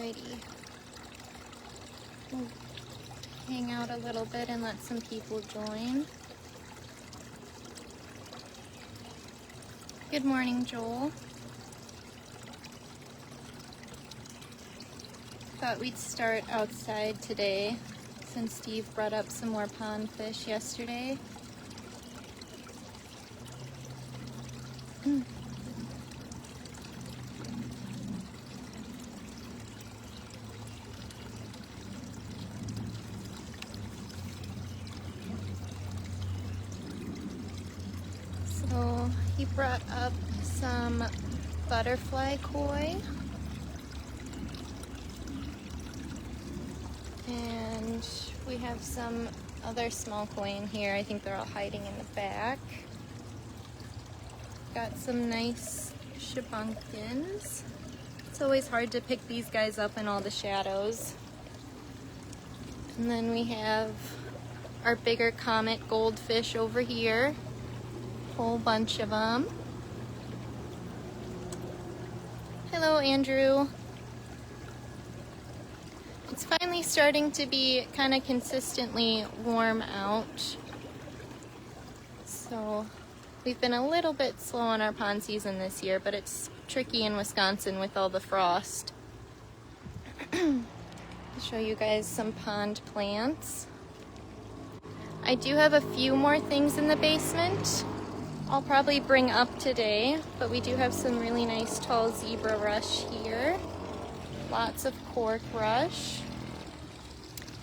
Alrighty. We'll hang out a little bit and let some people join. Good morning, Joel. Thought we'd start outside today since Steve brought up some more pond fish yesterday. So he brought up some butterfly koi. And we have some other small koi in here. I think they're all hiding in the back. Got some nice shabunkins. It's always hard to pick these guys up in all the shadows. And then we have our bigger comet goldfish over here. Whole bunch of them. Hello, Andrew. It's finally starting to be kind of consistently warm out. So we've been a little bit slow on our pond season this year, but it's tricky in Wisconsin with all the frost. I'll show you guys some pond plants. I do have a few more things in the basement I'll probably bring up today, but we do have some really nice tall zebra rush here. Lots of cork rush.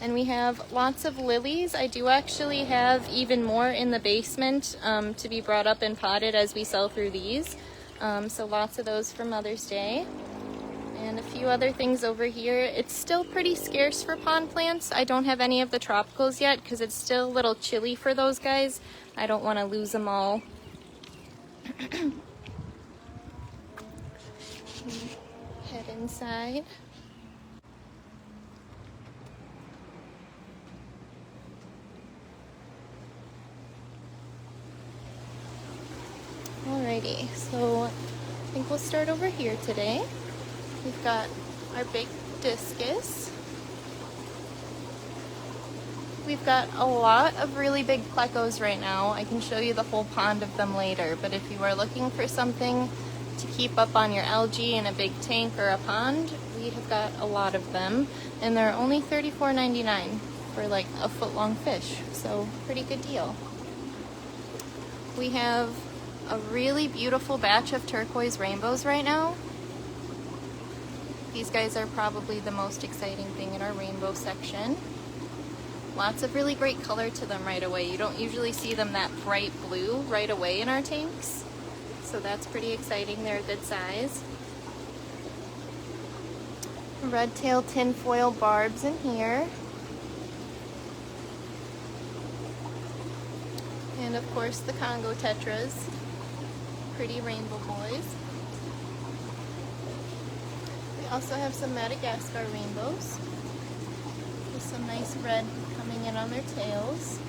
And we have lots of lilies. I do actually have even more in the basement to be brought up and potted as we sell through these. So lots of those for Mother's Day. And a few other things over here. It's still pretty scarce for pond plants. I don't have any of the tropicals yet because it's still a little chilly for those guys. I don't want to lose them all. Head inside. Alrighty, so I think we'll start over here today. We've got our big discus. We've got a lot of really big plecos right now. I can show you the whole pond of them later, but if you are looking for something to keep up on your algae in a big tank or a pond, we have got a lot of them, and they're only $34.99 for like a foot-long fish, so pretty good deal. We have a really beautiful batch of turquoise rainbows right now. These guys are probably the most exciting thing in our rainbow section. Lots of really great color to them right away. You don't usually see them that bright blue right away in our tanks, so that's pretty exciting. They're a good size. Red-tailed tinfoil barbs in here. And of course the Congo tetras. Pretty rainbow boys. We also have some Madagascar rainbows with some nice red coming in on their tails.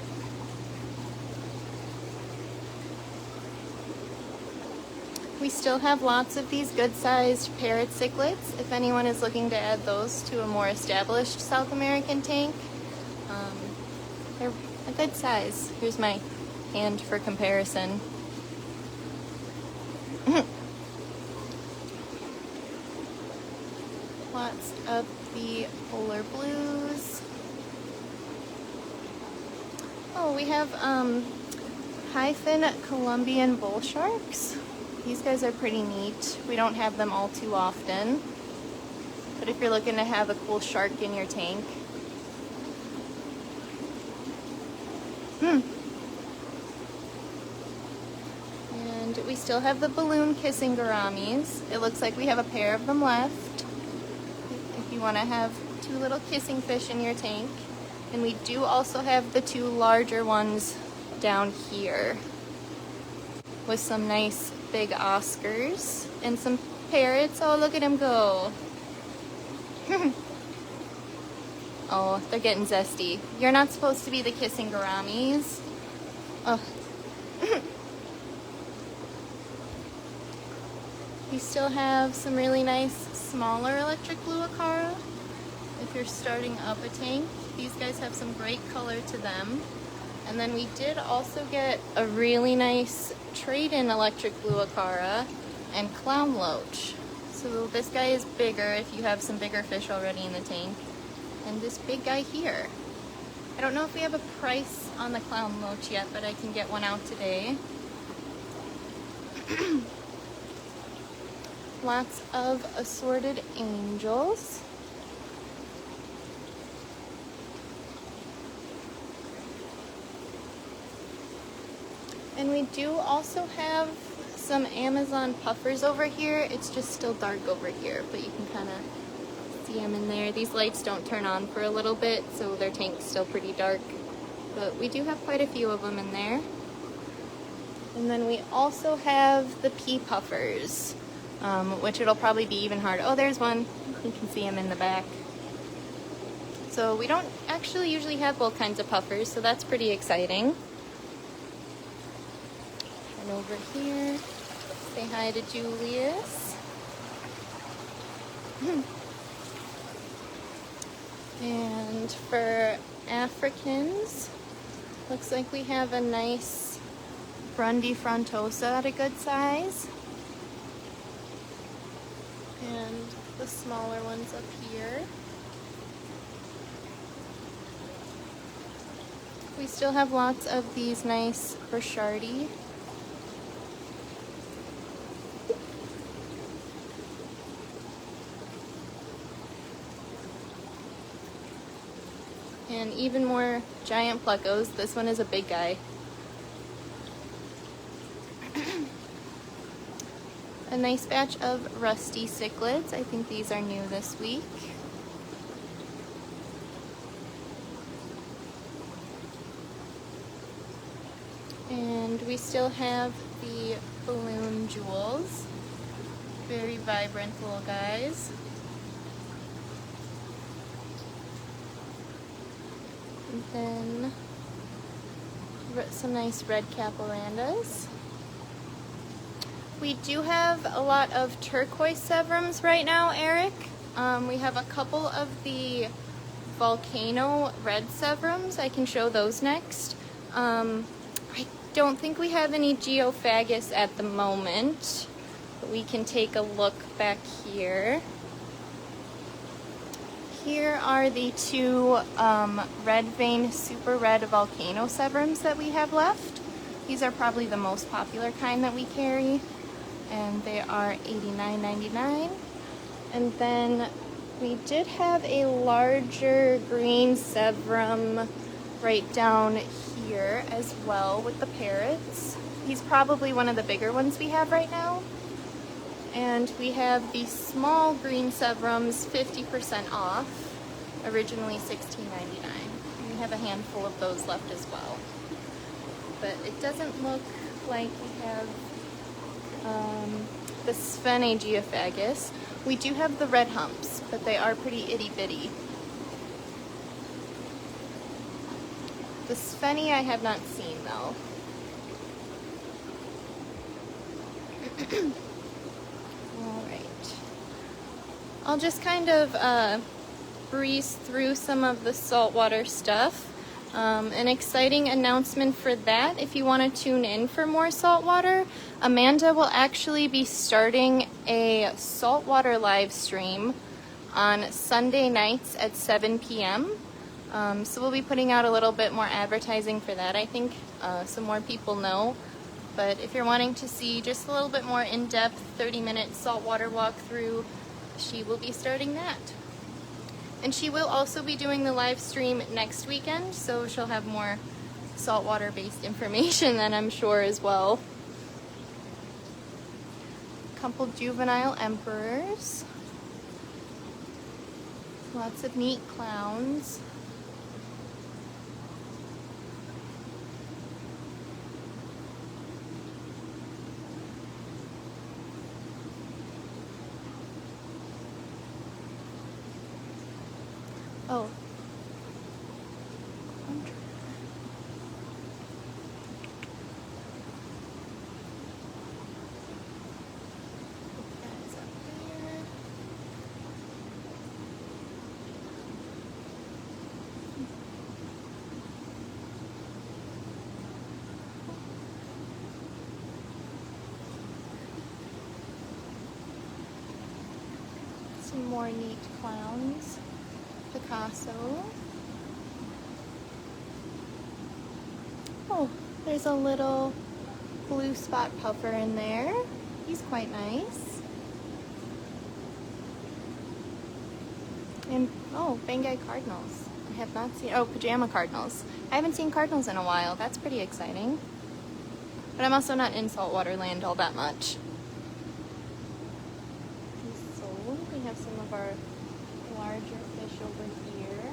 We still have lots of these good-sized parrot cichlids if anyone is looking to add those to a more established South American tank. They're a good size. Here's my hand for comparison. Lots of the polar blues. Oh, we have high-fin Colombian bull sharks. These guys are pretty neat. We don't have them all too often, but if you're looking to have a cool shark in your tank. And we still have the balloon kissing gouramis. It looks like we have a pair of them left if you want to have two little kissing fish in your tank. And we do also have the two larger ones down here with some nice big Oscars and some parrots. Oh, look at him go. Oh, they're getting zesty. You're not supposed to be the kissing gouramis. Oh. We still have some really nice smaller electric blue Acara. If you're starting up a tank, these guys have some great color to them. And then we did also get a really nice trade-in electric blue Acara and clown loach. So this guy is bigger if you have some bigger fish already in the tank. And this big guy here. I don't know if we have a price on the clown loach yet, but I can get one out today. Lots of assorted angels. And we do also have some Amazon puffers over here. It's just still dark over here, but you can kind of see them in there. These lights don't turn on for a little bit, so their tank's still pretty dark. But we do have quite a few of them in there. And then we also have the pea puffers, which it'll probably be even harder. Oh, there's one. You can see him in the back. So we don't actually usually have both kinds of puffers, so that's pretty exciting. And over here, say hi to Julius. And for Africans, looks like we have a nice Brundi frontosa at a good size. And the smaller ones up here. We still have lots of these nice Burchardi. And even more giant Plecos. This one is a big guy. A nice batch of rusty cichlids. I think these are new this week. And we still have the balloon jewels. Very vibrant little guys. And then some nice red capirandas. We do have a lot of turquoise severums right now, Eric. We have a couple of the volcano red severums. I can show those next. I don't think we have any geophagus at the moment, but we can take a look back here. Here are the two red vein super red volcano severums that we have left. These are probably the most popular kind that we carry, and they are $89.99. And then we did have a larger green severum right down here as well with the parrots. He's probably one of the bigger ones we have right now. And we have the small green severums 50% off, originally $16.99. We have a handful of those left as well. But it doesn't look like we have the Sphene geophagus. We do have the red humps, but they are pretty itty bitty. The Sphene I have not seen though. Alright. I'll just kind of breeze through some of the saltwater stuff. An exciting announcement for that, if you want to tune in for more saltwater, Amanda will actually be starting a saltwater live stream on Sunday nights at 7 p.m. So we'll be putting out a little bit more advertising for that, I think, so more people know. But if you're wanting to see just a little bit more in-depth 30-minute saltwater walkthrough, she will be starting that. And she will also be doing the live stream next weekend, so she'll have more saltwater-based information then, I'm sure, as well. A couple juvenile emperors. Lots of neat clowns. Oh. more neat clowns. Picasso. Oh, there's a little blue spot puffer in there. He's quite nice. And, oh, Bangay Cardinals. I have not seen, oh, Pajama Cardinals. I haven't seen cardinals in a while. That's pretty exciting. But I'm also not in saltwater land all that much. So we have some of our larger fish over here.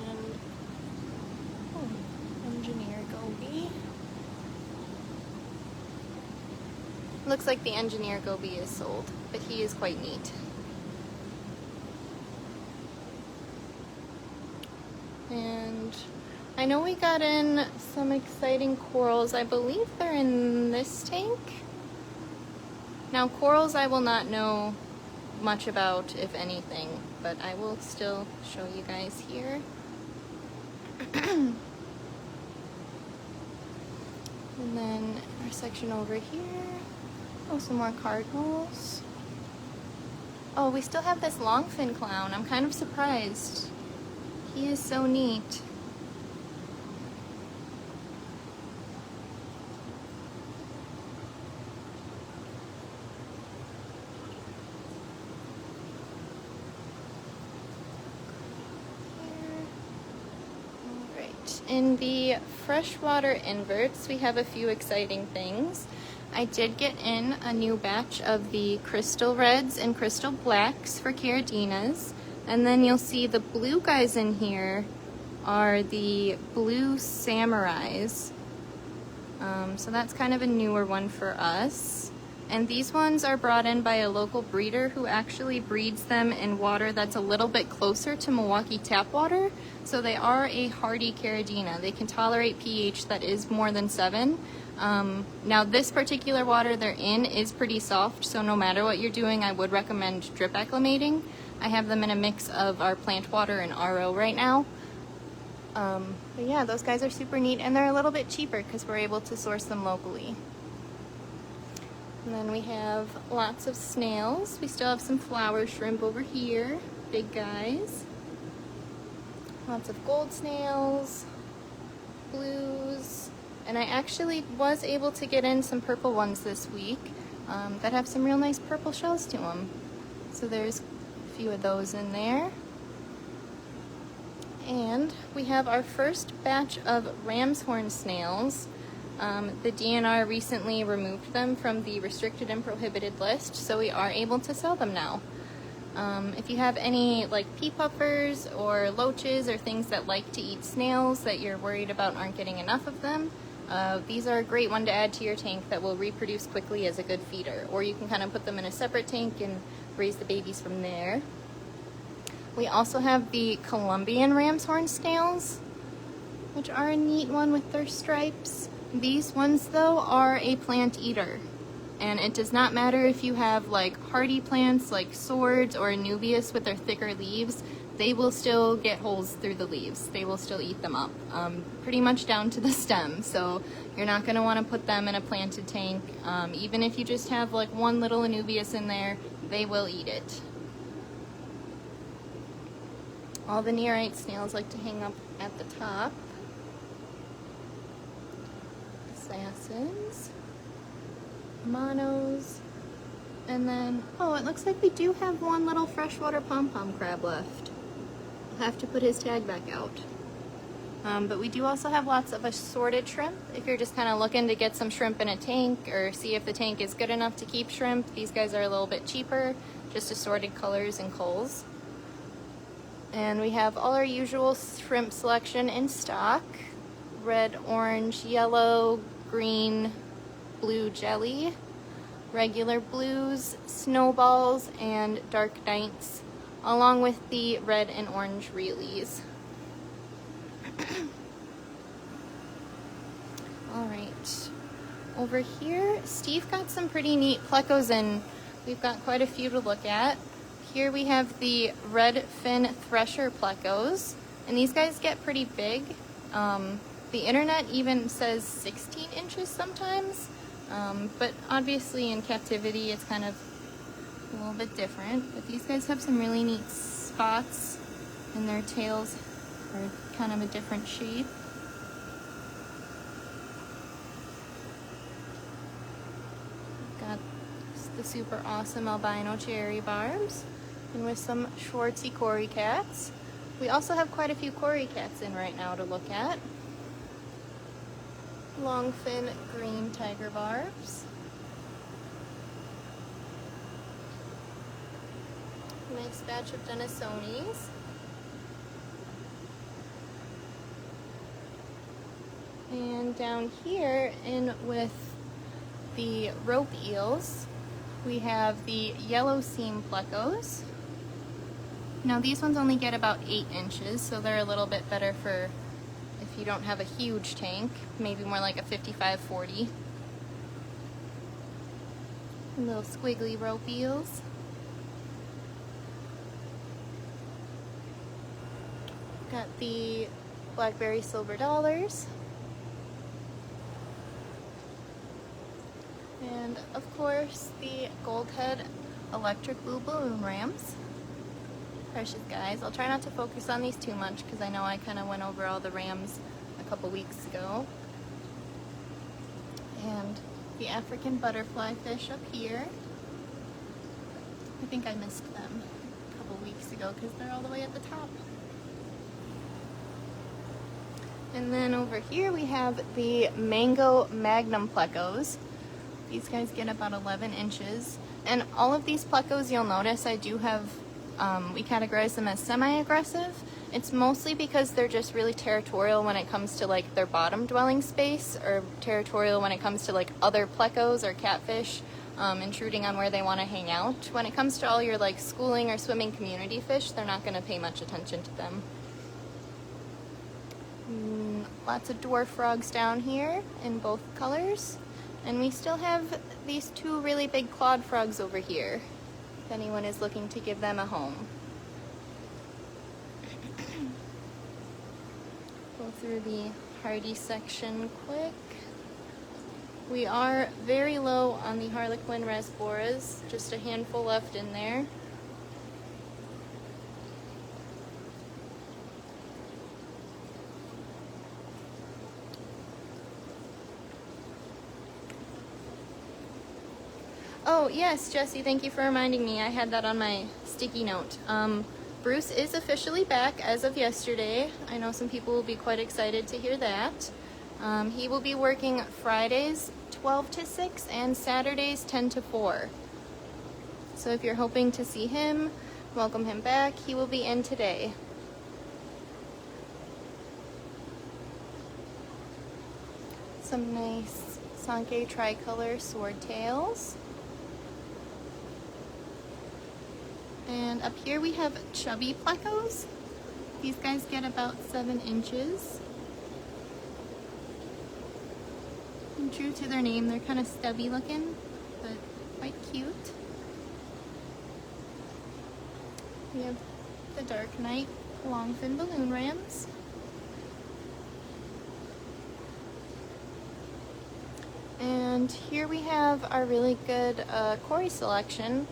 And, oh, engineer goby. Looks like the engineer goby is sold, but he is quite neat. And I know we got in some exciting corals. I believe they're in this tank. Now corals I will not know much about, if anything, but I will still show you guys here. And then our section over here. Oh, some more cardinals. Oh, we still have this longfin clown. I'm kind of surprised. He is so neat. Alright, in the freshwater inverts, we have a few exciting things. I did get in a new batch of the crystal reds and crystal blacks for Caradinas. And then you'll see the blue guys in here are the blue samurais. So that's kind of a newer one for us. And these ones are brought in by a local breeder who actually breeds them in water that's a little bit closer to Milwaukee tap water. So they are a hardy Caradina. They can tolerate pH that is more than 7. Now this particular water they're in is pretty soft, so no matter what you're doing, I would recommend drip acclimating. I have them in a mix of our plant water and RO right now. But yeah, those guys are super neat, and they're a little bit cheaper because we're able to source them locally. And then we have lots of snails. We still have some flower shrimp over here, big guys. Lots of gold snails, blues, and I actually was able to get in some purple ones this week that have some real nice purple shells to them. So there's a few of those in there. And we have our first batch of ram's horn snails. The DNR recently removed them from the restricted and prohibited list, so we are able to sell them now. If you have any like pea puffers or loaches or things that like to eat snails that you're worried about aren't getting enough of them, these are a great one to add to your tank that will reproduce quickly as a good feeder. Or you can kind of put them in a separate tank and raise the babies from there. We also have the Colombian ram's horn snails, which are a neat one with their stripes. These ones though are a plant eater. And it does not matter if you have like hardy plants like swords or Anubias with their thicker leaves, they will still get holes through the leaves. They will still eat them up, pretty much down to the stem. So you're not going to want to put them in a planted tank. Even if you just have like one little Anubias in there, they will eat it. All the neorite snails like to hang up at the top. Assassins. Monos, and then, oh, it looks like we do have one little freshwater pom-pom crab left. I'll have to put his tag back out. But we do also have lots of assorted shrimp. If you're just kind of looking to get some shrimp in a tank or see if the tank is good enough to keep shrimp, these guys are a little bit cheaper, just assorted colors and culls. And we have all our usual shrimp selection in stock. Red, orange, yellow, green, blue jelly, regular blues, snowballs, and dark nights, along with the red and orange reelies. Alright, over here, Steve got some pretty neat plecos in. We've got quite a few to look at. Here we have the red fin thresher plecos, and these guys get pretty big. The internet even says 16 inches sometimes, but obviously in captivity it's kind of a little bit different. But these guys have some really neat spots, and their tails are kind of a different shape. Got the super awesome albino cherry barbs, and with some Schwartzy Cory cats. We also have quite a few Cory cats in right now to look at. Longfin green tiger barbs. Nice batch of Denisonis. And down here in with the rope eels, we have the yellow seam plecos. Now these ones only get about 8 inches, so they're a little bit better for if you don't have a huge tank, maybe more like a 55-40. Little squiggly rope eels. Got the blackberry silver dollars. And of course the gold head electric blue balloon rams. Precious guys. I'll try not to focus on these too much because I know I kind of went over all the rams a couple weeks ago. And the African butterfly fish up here. I think I missed them a couple weeks ago because they're all the way at the top. And then over here we have the mango magnum plecos. These guys get about 11 inches. And all of these plecos, you'll notice I do have, we categorize them as semi-aggressive. It's mostly because they're just really territorial when it comes to like their bottom dwelling space, or territorial when it comes to like other plecos or catfish intruding on where they want to hang out. When it comes to all your like schooling or swimming community fish, they're not going to pay much attention to them. Lots of dwarf frogs down here in both colors. And we still have these two really big clawed frogs over here, if anyone is looking to give them a home. Go through the hardy section quick. We are very low on the Harlequin rasboras, just a handful left in there. Oh, yes, Jesse, thank you for reminding me. I had that on my sticky note. Bruce is officially back as of yesterday. I know some people will be quite excited to hear that. He will be working Fridays 12 to 6 and Saturdays 10 to 4. So if you're hoping to see him, welcome him back. He will be in today. Some nice Sankey tricolor swordtails. And up here we have chubby plecos. These guys get about 7 inches. And true to their name, they're kind of stubby looking, but quite cute. We have the Dark Knight longfin balloon rams. And here we have our really good Cory selection.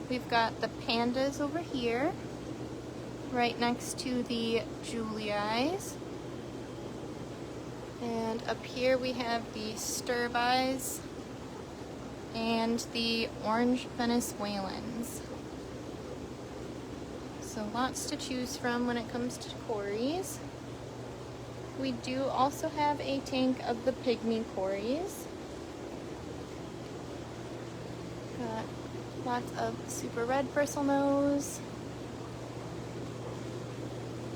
We've got the pandas over here, right next to the Julieyes. And up here we have the Sterbies and the orange Venezuelans. So lots to choose from when it comes to Corys. We do also have a tank of the pygmy Corys. Got lots of super red bristlenose,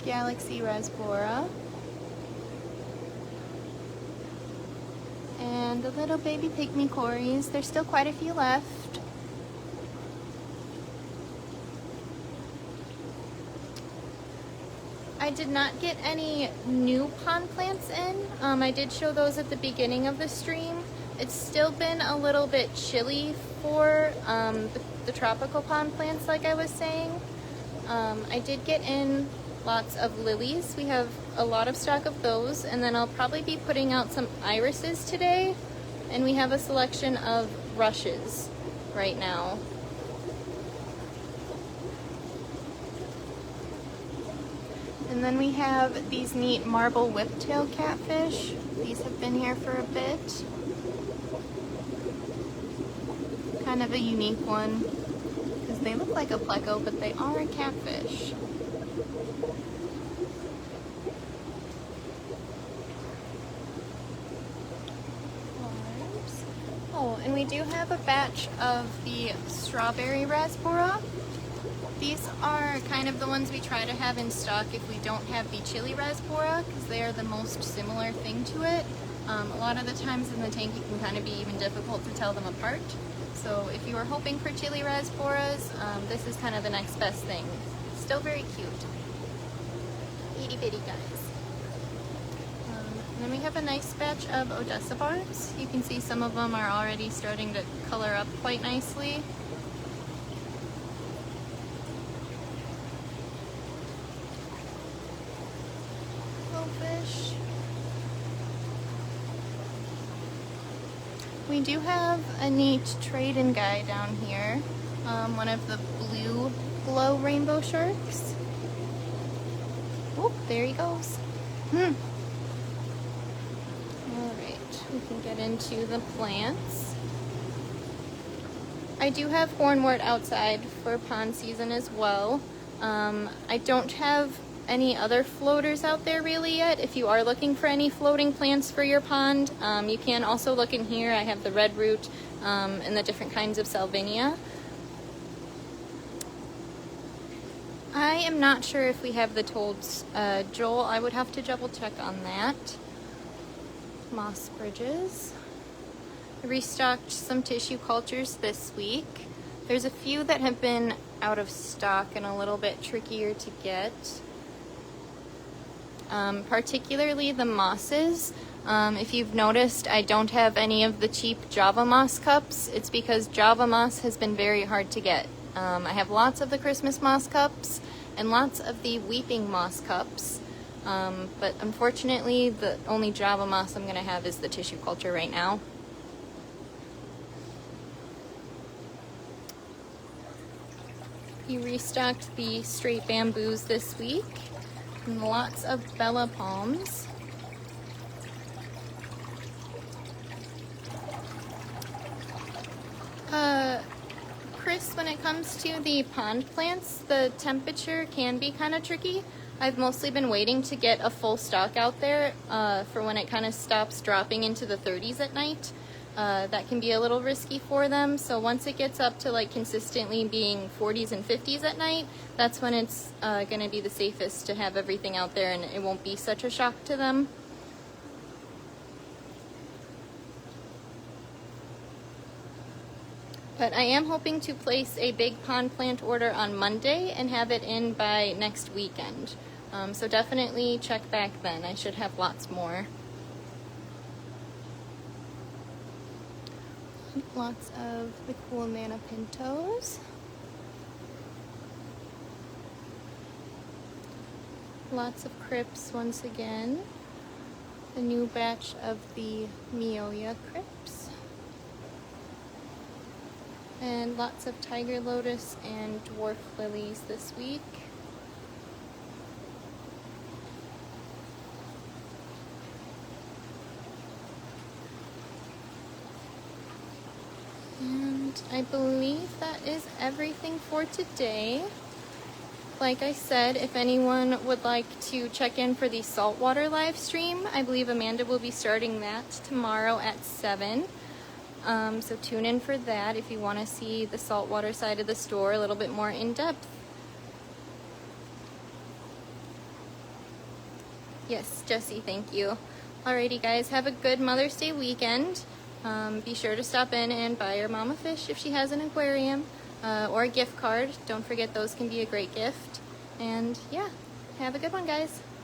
Galaxy rasbora, and the little baby pygmy Corys. There's still quite a few left. I did not get any new pond plants in. I did show those at the beginning of the stream. It's still been a little bit chilly for the tropical pond plants, like I was saying. I did get in Lots of lilies. We have a lot of stock of those, and then I'll probably be putting out some irises today, and we have a selection of rushes right now. And then we have these neat marble whiptail catfish. These have been here for a bit. Kind of a unique one because they look like a pleco, but they are a catfish. Oh, and we do have a batch of the strawberry raspbora. These are kind of the ones we try to have in stock if we don't have the chili raspbora, because they are the most similar thing to it. A lot of the times in the tank it can kind of be even difficult to tell them apart. So if you are hoping for chili raspboras, this is kind of the next best thing. Still very cute. Itty bitty guys. And then we have a nice batch of Odessa barbs. You can see some of them are already starting to color up quite nicely. Fish. We do have a neat trade-in guy down here. One of the blue glow rainbow sharks. Oh, there he goes. Alright, we can get into the plants. I do have hornwort outside for pond season as well. I don't have any other floaters out there really yet. If you are looking for any floating plants for your pond, you can also look in here. I have the red root and the different kinds of salvinia. I am not sure if we have the Toads. Joel, I would have to double check on that. Moss bridges. I restocked some tissue cultures this week. There's a few that have been out of stock and a little bit trickier to get. Particularly the mosses. If you've noticed, I don't have any of the cheap Java moss cups. It's because Java moss has been very hard to get. I have lots of the Christmas moss cups and lots of the weeping moss cups, but unfortunately the only Java moss I'm going to have is the tissue culture right now. We restocked the straight bamboos this week. And lots of Bella palms. Chris, when it comes to the pond plants, the temperature can be kind of tricky. I've mostly been waiting to get a full stock out there for when it kind of stops dropping into the 30s at night. That can be a little risky for them, so once it gets up to like consistently being 40s and 50s at night, that's when it's going to be the safest to have everything out there and it won't be such a shock to them. But I am hoping to place a big pond plant order on Monday and have it in by next weekend. So definitely check back then. I should have lots more. Lots of the cool Nana Pintos. Lots of crypts once again. The new batch of the Mioya crypts. And lots of tiger lotus and dwarf lilies this week. And I believe that is everything for today. Like I said, if anyone would like to check in for the saltwater live stream, I believe Amanda will be starting that tomorrow at 7. So tune in for that if you want to see the saltwater side of the store a little bit more in depth. Yes, Jessie, thank you. Alrighty guys, have a good Mother's Day weekend. Be sure to stop in and buy your mom a fish if she has an aquarium, or a gift card. Don't forget those can be a great gift. And yeah, have a good one guys.